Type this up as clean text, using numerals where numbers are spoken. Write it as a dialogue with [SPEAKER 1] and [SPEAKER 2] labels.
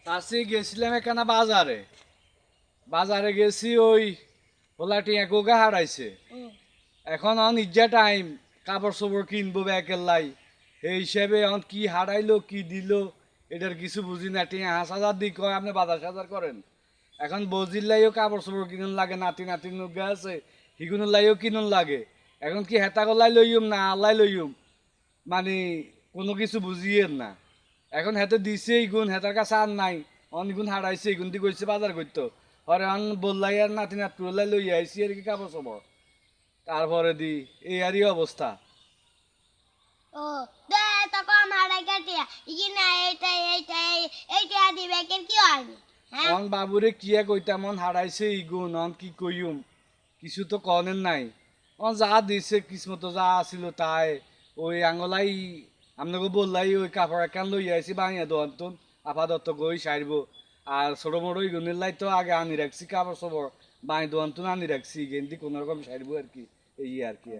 [SPEAKER 1] চাষি গেছিলাম এখানে বাজারে বাজারে গেছি ওই পোলাটি একগা হারাইছে এখন অন ইজ্জা টাইম কাপড় চোপড় কিনবো ব্যাকের লাই এই হিসেবে অন কি হারাইলো কি দিল এটার কিছু বুঝি না 5,000 দিক হয় আপনি বাজার সাজার করেন এখন বজির লাইও কাপড় চোপড় কিনুন লাগে নাতি নাতির নুগে আছে হিগুনের লাইও কিনুন লাগে এখন কি হেতা গলাই লইম না আল্লাই লইম মানে কোনো কিছু বুঝিয়ে না এখন হেতে দিছে ইগুন হেতার কাছে আর নাই অনগুন হারাইছে ইগুন দি কইছে বাজার করতো আরে অন বললাই আর নাতি নাতকুলাই লই আইছি আর কি কাপড় চোপড় তারপরে দি এই আরই অবস্থা
[SPEAKER 2] ও দে তো কম হারাই কাটিয়া ই না এইটা দিবে কেন কি হয়নি হ্যাঁ
[SPEAKER 1] অন বাবুরে কিয়া কইতাম অন হারাইছে ইগুন অন কি কইম কিছু তো কনের নাই অন যা দিছে কিসমত যা আছিল তাই ওই আঙলাই আপনাকে বললাই ওই কাপড় একান লই আইছি বাঙিয়া দোয়ান্তন আপাতত গই সারবো আর ছোট মোটো ইগুনের লাই তো আগে আনি রাখছি কাপড় চোপড় বাঙি দোয়ান্তন আনি রাখছি গেন্দি কোনো রকম সারবো আর কি এই আর কি